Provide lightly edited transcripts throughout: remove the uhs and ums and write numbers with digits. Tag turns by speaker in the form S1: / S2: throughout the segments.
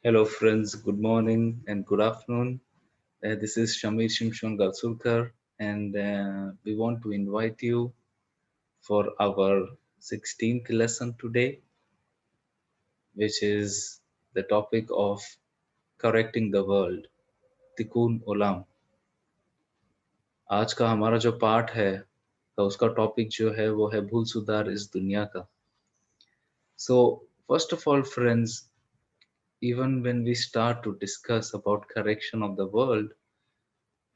S1: Hello, friends. Good morning and good afternoon. This is Shamir Galsurkar, and we want to invite you for our 16th lesson today, which is the topic of correcting the world, Tikkun Olam. आज का हमारा जो पाठ है तो उसका topic जो है वो है भूल सुधार इस दुनिया का. So, first of all, friends, even when we start to discuss about correction of the world,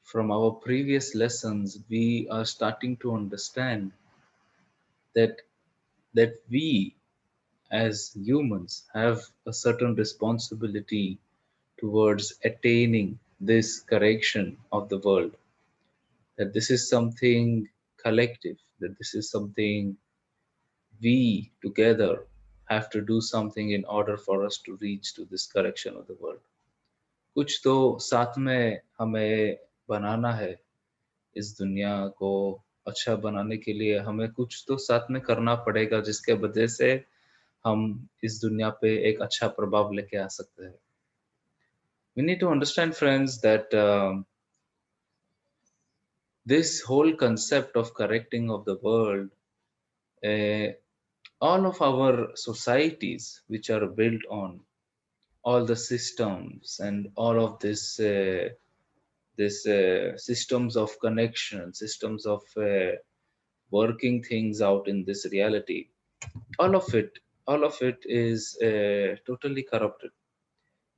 S1: from our previous lessons, we are starting to understand that we as humans have a certain responsibility towards attaining this correction of the world. That this is something collective, that this is something we together have to do something in order for us to reach to this correction of the world. कुछ तो साथ में हमें बनाना है. इस दुनिया को अच्छा बनाने के लिए हमें कुछ तो साथ में करना पड़ेगा, जिसके वजह से हम इस दुनिया पे एक अच्छा प्रभाव लेके आ सकते हैं. We need to understand, friends, that this whole concept of correcting of the world, uh, all of our societies which are built on all the systems and all of this systems of connection, systems of working things out in this reality, all of it is totally corrupted,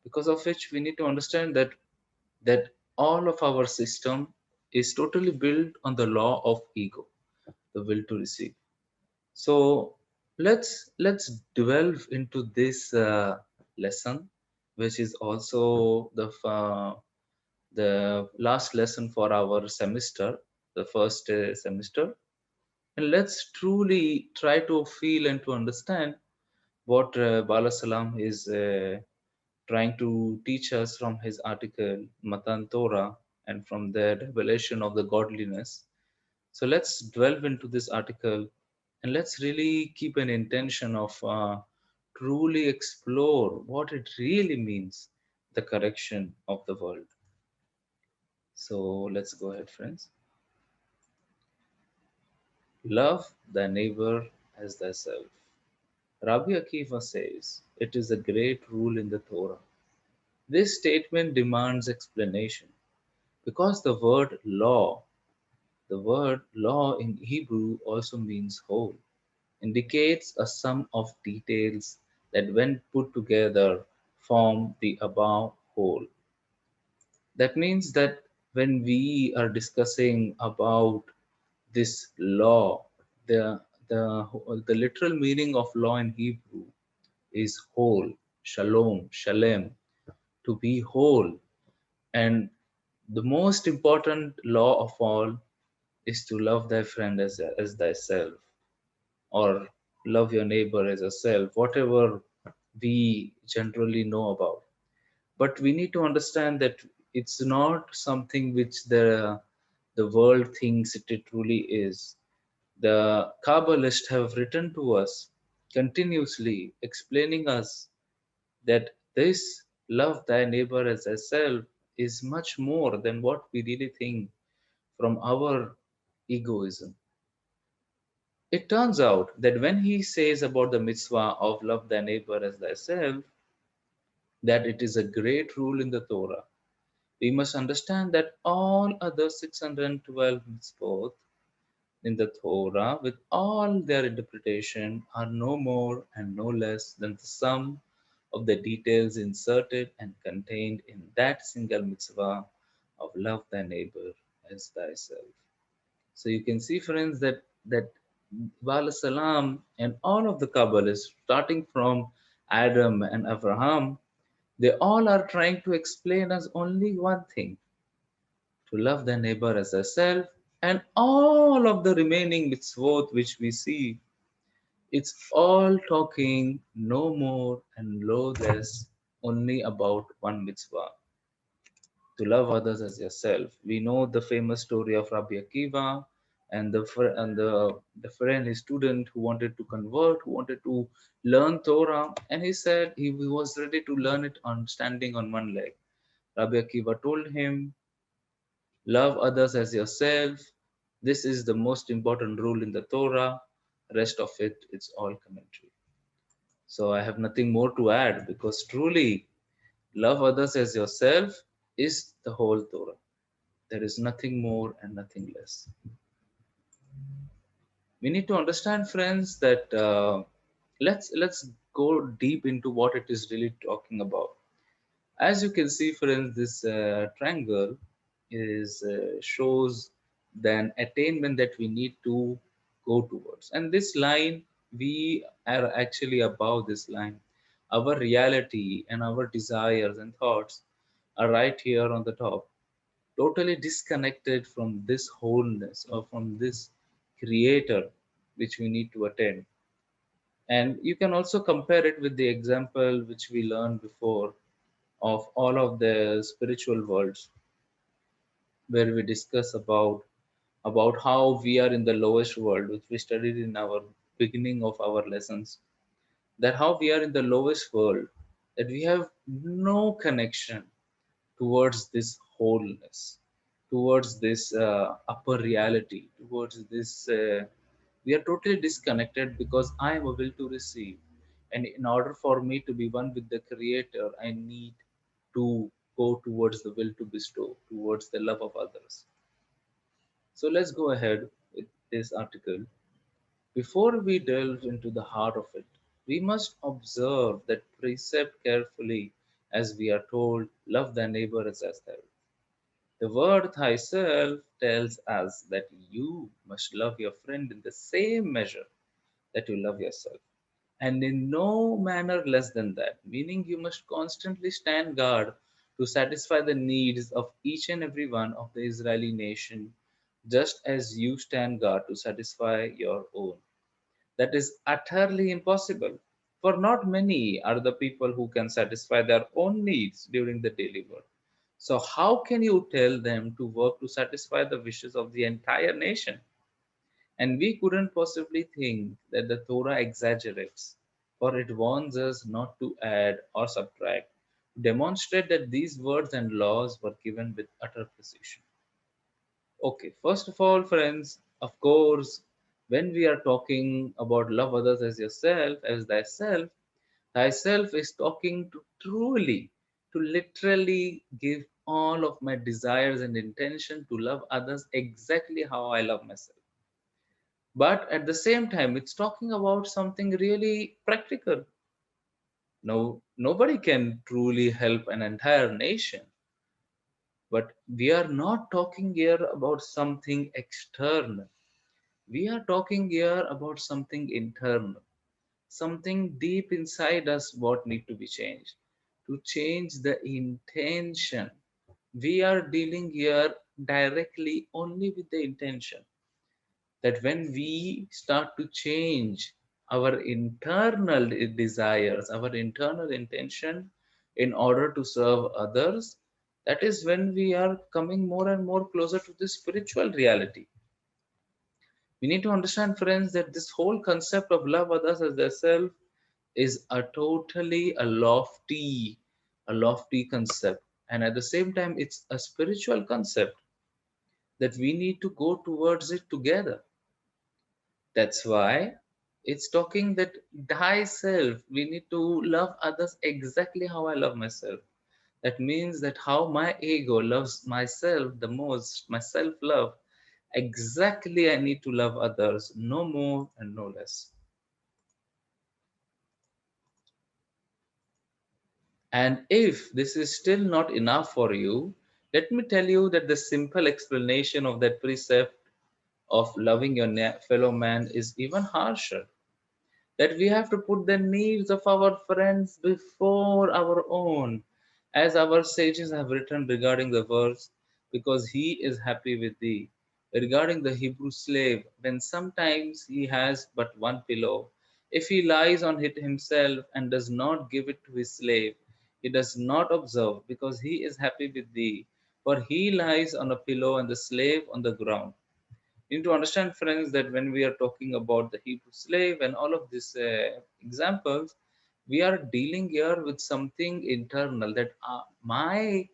S1: because of which we need to understand that all of our system is totally built on the law of ego, the will to receive. So let's delve into this lesson, which is also the last lesson for our semester, the first semester. And let's truly try to feel and to understand what Bala Salam is trying to teach us from his article Matan Torah, and from the revelation of the godliness. So let's delve into this article, and let's really keep an intention of truly explore what it really means, the correction of the world. So let's go ahead, friends. Love thy neighbor as thyself. Rabbi Akiva says it is a great rule in the Torah. This statement demands explanation because the word law in Hebrew also means whole, indicates a sum of details that when put together form the above whole. That means that when we are discussing about this law, the literal meaning of law in Hebrew is whole, shalom, shalem, to be whole. And the most important law of all is to love thy friend as thyself, or love your neighbor as yourself, whatever we generally know about. But we need to understand that it's not something which the world thinks it truly is. The Kabbalists have written to us continuously explaining us that this love thy neighbor as thyself is much more than what we really think from our egoism. It turns out that when he says about the mitzvah of love thy neighbor as thyself, that it is a great rule in the Torah, we must understand that all other 612 mitzvot in the Torah, with all their interpretation, are no more and no less than the sum of the details inserted and contained in that single mitzvah of love thy neighbor as thyself. So you can see, friends, that Ibn Salam and all of the Kabbalists, starting from Adam and Abraham, they all are trying to explain us only one thing: to love thy neighbor as thyself, and all of the remaining mitzvot which we see, it's all talking no more and no less only about one mitzvah: to love others as yourself. We know the famous story of Rabbi Akiva and the friend, his student who wanted to convert, who wanted to learn Torah, and he said he was ready to learn it on standing on one leg. Rabbi Akiva told him, love others as yourself. This is the most important rule in the Torah. Rest of it, it's all commentary. So I have nothing more to add, because truly, love others as yourself is the whole Torah. There is nothing more and nothing less. We need to understand, friends, that let's go deep into what it is really talking about. As you can see, friends, this triangle is shows the attainment that we need to go towards, and this line, we are actually above this line. Our reality and our desires and thoughts are right here on the top, totally disconnected from this wholeness or from this creator which we need to attain. And you can also compare it with the example which we learned before of all of the spiritual worlds, where we discuss about how we are in the lowest world, which we studied in our beginning of our lessons, that how we are in the lowest world, that we have no connection towards this wholeness, towards this upper reality, towards this. We are totally disconnected because I am a will to receive. And in order for me to be one with the Creator, I need to go towards the will to bestow, towards the love of others. So let's go ahead with this article. Before we delve into the heart of it, we must observe that precept carefully, as we are told, love thy neighbor as thyself. The word thyself tells us that you must love your friend in the same measure that you love yourself, and in no manner less than that, meaning you must constantly stand guard to satisfy the needs of each and every one of the Israeli nation, just as you stand guard to satisfy your own. That is utterly impossible, for not many are the people who can satisfy their own needs during the daily work. So, how can you tell them to work to satisfy the wishes of the entire nation? And we couldn't possibly think that the Torah exaggerates, for it warns us not to add or subtract, to demonstrate that these words and laws were given with utter precision. Okay, first of all, friends, of course, when we are talking about love others as yourself, as thyself, thyself is talking to truly, to literally give all of my desires and intention to love others exactly how I love myself. But at the same time, it's talking about something really practical. No, nobody can truly help an entire nation, but we are not talking here about something external. We are talking here about something internal, something deep inside us what need to be changed. To change the intention. We are dealing here directly only with the intention, that when we start to change our internal desires, our internal intention in order to serve others, that is when we are coming more and more closer to this spiritual reality. We need to understand, friends, that this whole concept of love others as themselves is a lofty concept. And at the same time, it's a spiritual concept that we need to go towards it together. That's why it's talking that thyself, we need to love others exactly how I love myself. That means that how my ego loves myself the most, my self love, exactly I need to love others, no more and no less. And if this is still not enough for you, let me tell you that the simple explanation of that precept of loving your fellow man is even harsher. That we have to put the needs of our friends before our own, as our sages have written regarding the verse, because he is happy with thee. Regarding the Hebrew slave, when sometimes he has but one pillow, if he lies on it himself and does not give it to his slave, he does not observe, because he is happy with thee, for he lies on a pillow and the slave on the ground. You need to understand, friends, that when we are talking about the Hebrew slave and all of these examples, we are dealing here with something internal, that my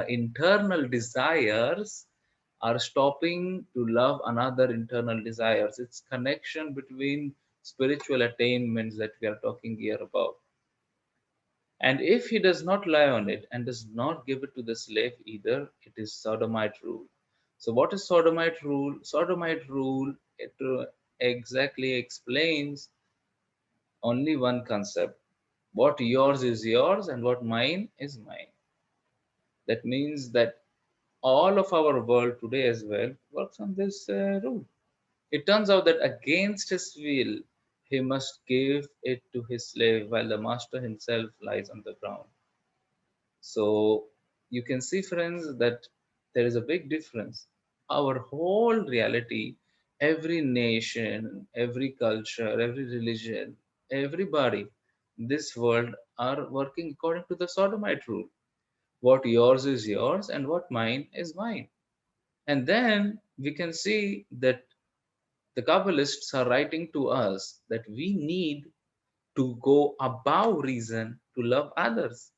S1: internal desires are stopping to love another internal desires. It's connection between spiritual attainments that we are talking here about. And if he does not lie on it and does not give it to the slave either, it is sodomite rule. So, what is sodomite rule? Sodomite rule, it exactly explains only one concept: what yours is yours and what mine is mine. That means that all of our world today as well works on this rule. It turns out that against his will, he must give it to his slave while the master himself lies on the ground. So you can see, friends, that there is a big difference. Our whole reality, every nation, every culture, every religion, everybody, this world are working according to the sodomite rule. What yours is yours and what mine is mine. And then we can see that the Kabbalists are writing to us that we need to go above reason to love others.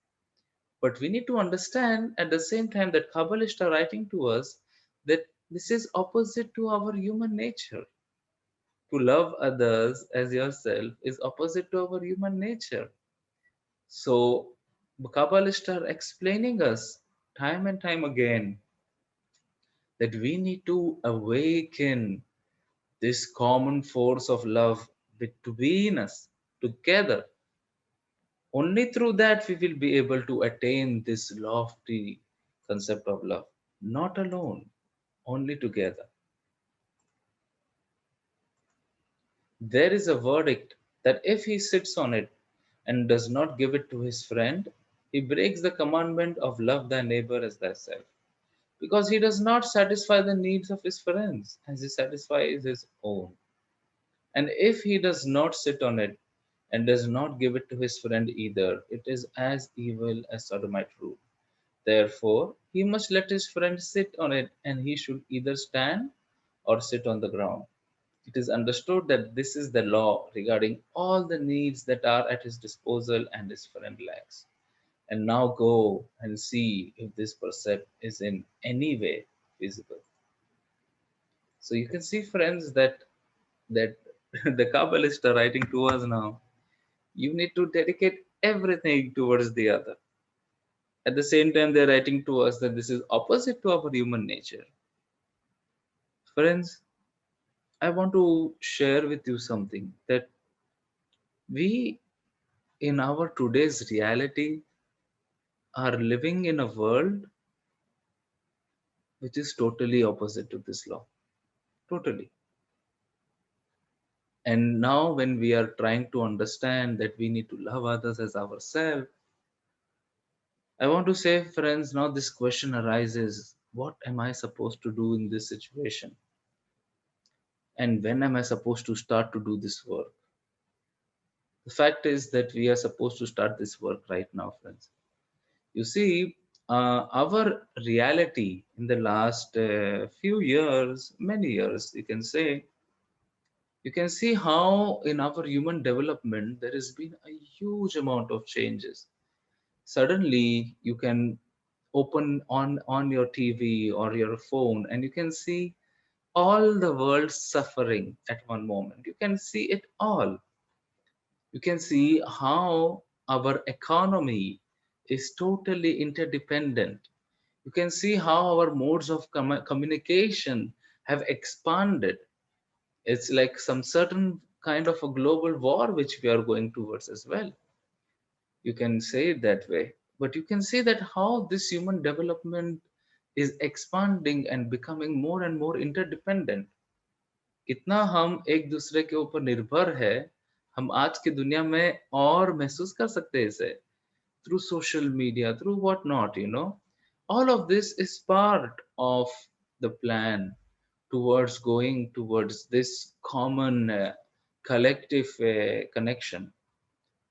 S1: But we need to understand at the same time that Kabbalists are writing to us that this is opposite to our human nature. To love others as yourself is opposite to our human nature. So Kabbalists are explaining us time and time again that we need to awaken this common force of love between us together. Only through that we will be able to attain this lofty concept of love. Not alone, only together. There is a verdict that if he sits on it and does not give it to his friend, he breaks the commandment of love thy neighbor as thyself. Because he does not satisfy the needs of his friends as he satisfies his own. And if he does not sit on it and does not give it to his friend either, it is as evil as sodomite rule. Therefore, he must let his friend sit on it, and he should either stand or sit on the ground. It is understood that this is the law regarding all the needs that are at his disposal and his friend lacks. And now go and see if this precept is in any way feasible. So you can see, friends, that the Kabbalists are writing to us now. You need to dedicate everything towards the other. At the same time, they're writing to us that this is opposite to our human nature. Friends, I want to share with you something that we, in our today's reality, are living in a world which is totally opposite to this law. Totally. And now, when we are trying to understand that we need to love others as ourselves, I want to say, friends, now this question arises: what am I supposed to do in this situation? And when am I supposed to start to do this work? The fact is that we are supposed to start this work right now, friends. You see, our reality in the last few years, many years, you can see how in our human development there has been a huge amount of changes. Suddenly, you can open on your TV or your phone, and you can see all the world suffering at one moment. You can see it all. You can see how our economy is totally interdependent. You can see how our modes of communication have expanded. It's like some certain kind of a global war which we are going towards as well. You can say it that way. But you can see that how this human development is expanding and becoming more and more interdependent. कितना हम एक दूसरे के ऊपर निर्भर है, हम आज की दुनिया में और महसूस कर सकते हैं इसे through social media, through what not, you know. All of this is part of the plan towards going towards this common collective connection.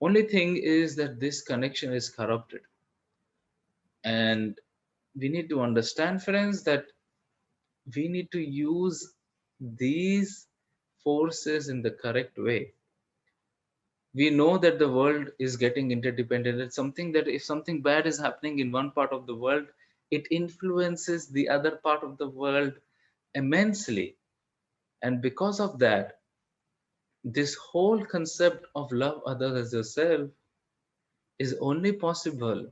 S1: Only thing is that this connection is corrupted, and we need to understand, friends, that we need to use these forces in the correct way. We know that the world is getting interdependent. It's something that if something bad is happening in one part of the world, it influences the other part of the world immensely. And because of that, this whole concept of love others as yourself is only possible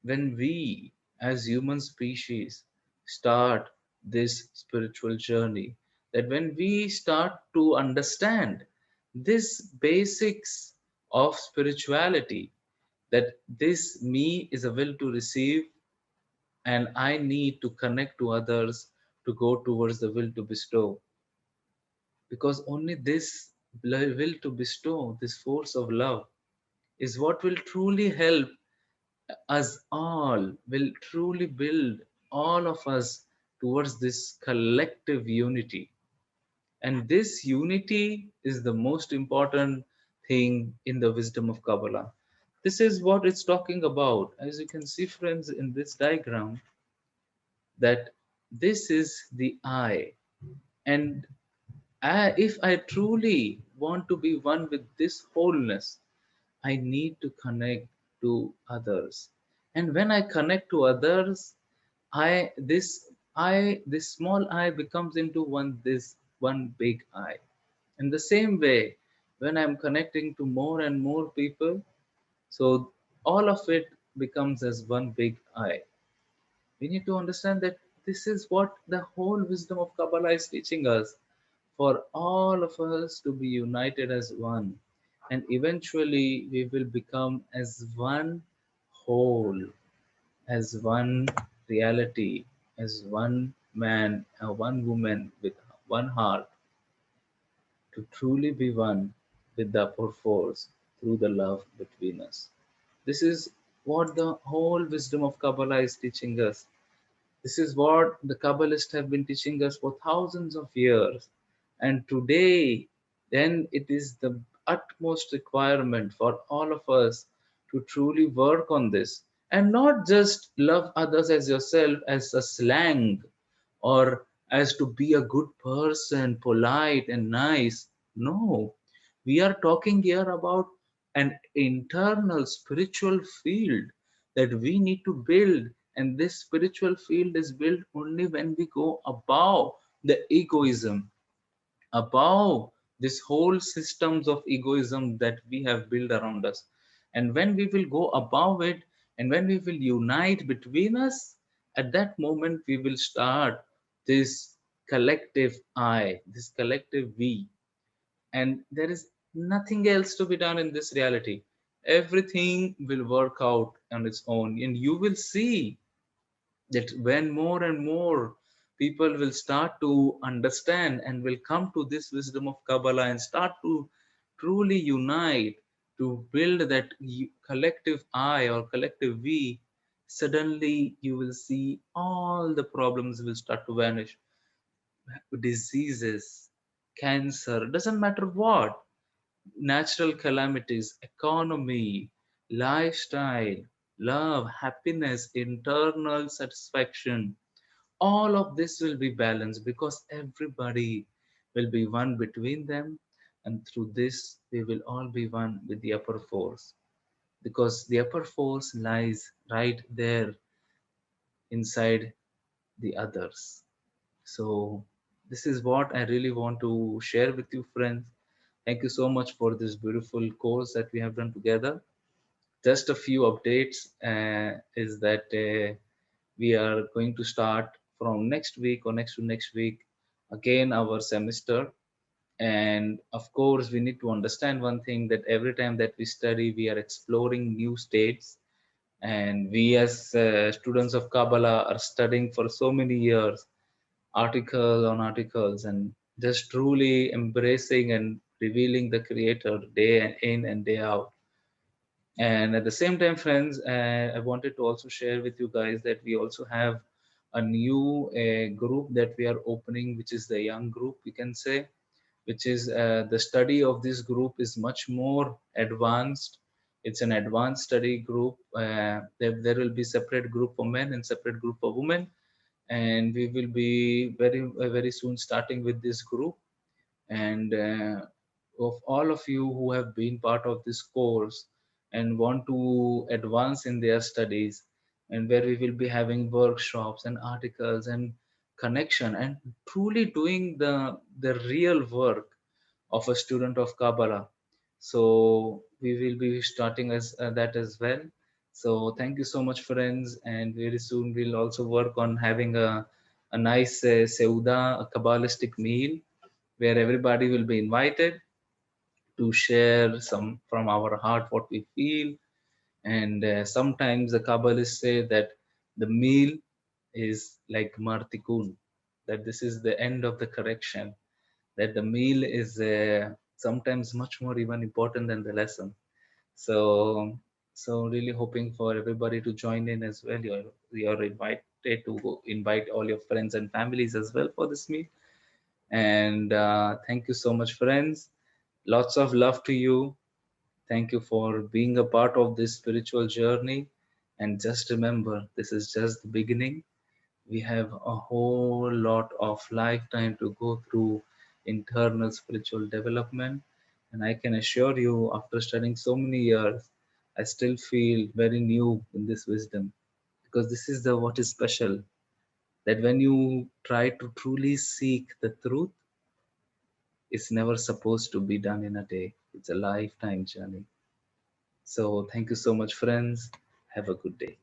S1: when we, as human species, start this spiritual journey. That when we start to understand this basics of spirituality, that this me is a will to receive, and I need to connect to others to go towards the will to bestow. Because only this will to bestow, this force of love, is what will truly help us all, will truly build all of us towards this collective unity. And this unity is the most important thing in the wisdom of Kabbalah. This is what it's talking about. As you can see, friends, in this diagram, that this is the I. And if I truly want to be one with this wholeness, I need to connect to others. And when I connect to others, this small I becomes into this one big I. In the same way, when I'm connecting to more and more people, so all of it becomes as one big I. We need to understand that this is what the whole wisdom of Kabbalah is teaching us, for all of us to be united as one. And eventually we will become as one whole, as one reality, as one man, one woman with one heart, to truly be one with the upper force through the love between us. This is what the whole wisdom of Kabbalah is teaching us. This is what the Kabbalists have been teaching us for thousands of years. And today, then it is the utmost requirement for all of us to truly work on this and not just love others as yourself as a slang or as to be a good person, polite and nice. No, we are talking here about an internal spiritual field that we need to build. And this spiritual field is built only when we go above the egoism, above this whole systems of egoism that we have built around us. And when we will go above it, and when we will unite between us, at that moment we will start this collective I, this collective we. And there is nothing else to be done in this reality. Everything will work out on its own, and you will see that when more and more people will start to understand and will come to this wisdom of Kabbalah and start to truly unite to build that collective I or collective we, suddenly you will see all the problems will start to vanish. Diseases, cancer, doesn't matter what, natural calamities, economy, lifestyle, love, happiness, internal satisfaction, all of this will be balanced because everybody will be one between them, and through this we will all be one with the upper force, because the upper force lies right there inside the others. So This is what I really want to share with you, friends. Thank you so much for this beautiful course that we have done together. Just a few updates is that we are going to start from next week or next to next week again our semester. And of course, we need to understand one thing, that every time that we study, we are exploring new states. And we, as students of Kabbalah, are studying for so many years, article on articles, and just truly embracing and revealing the Creator day in and day out. And at the same time, friends, I wanted to also share with you guys that we also have a new group that we are opening, which is the young group, you can say, which is the study of this group is much more advanced. It's an advanced study group. There will be separate group for men and separate group for women, and we will be very soon starting with this group. And of all of you who have been part of this course and want to advance in their studies, and where we will be having workshops and articles and connection and truly doing the real work of a student of Kabbalah. So we will be starting as that as well. So thank you so much, friends, and very soon we'll also work on having a nice seuda, a Kabbalistic meal, where everybody will be invited to share some from our heart what we feel. And sometimes the Kabbalists say that the meal is like Martikun, that this is the end of the correction, that the meal is sometimes much more even important than the lesson. So, so really hoping for everybody to join in as well. You're invited to invite all your friends and families as well for this meal. And thank you so much, friends. Lots of love to you. Thank you for being a part of this spiritual journey. And just remember, this is just the beginning. We have a whole lot of lifetime to go through internal spiritual development. And I can assure you, after studying so many years, I still feel very new in this wisdom, because this is the what is special, that when you try to truly seek the truth, it's never supposed to be done in a day. It's a lifetime journey. So thank you so much, friends. Have a good day.